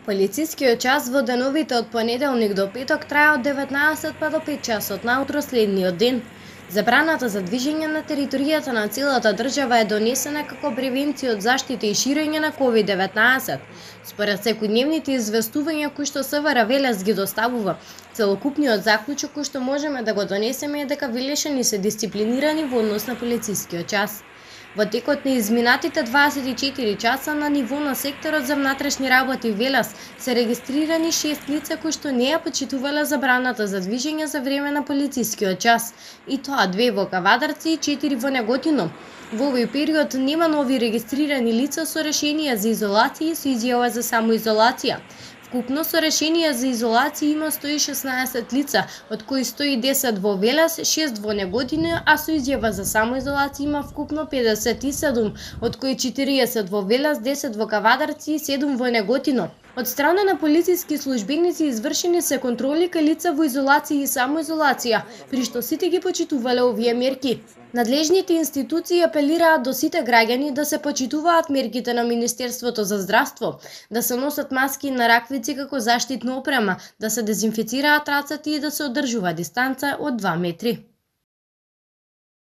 Полицискиот час во деновите од понеделник до петок трае од 19 па до 5 часот наутро следниот ден. Забраната за движење на територијата на целата држава е донесена како превенција од заштита и ширење на COVID-19. Според секојдневните известувања кои што СВР Велес ги доставува, целокупниот заклучок кој што можеме да го донесеме е дека велешани се дисциплинирани во однос на полицискиот час. Во текот на изминатите 24 часа на ниво на секторот за внатрешни работи Велес се регистрирани 6 лица кои што не ја почитувале забраната за движење за време на полицискиот час, и тоа 2 во Кавадарци и 4 во Неготино. Во овој период нема нови регистрирани лица со решение за изолација и со изјава за самоизолација. Вкупно со решение за изолација има 116 лица, од кои 110 во Велес, 6 во Неготино, а со изјава за самоизолација има вкупно 57, од кои 40 во Велес, 10 во Кавадарци и 7 во Неготино. Од страна на полициски службеници извршени се контроли кај лица во изолација и самоизолација, при што сите ги почитувале овие мерки. Надлежните институции апелираат до сите граѓани да се почитуваат мерките на Министерството за здравство, да се носат маски на раквици како заштитна опрема, да се дезинфицираат рацете и да се одржува дистанца од 2 метри.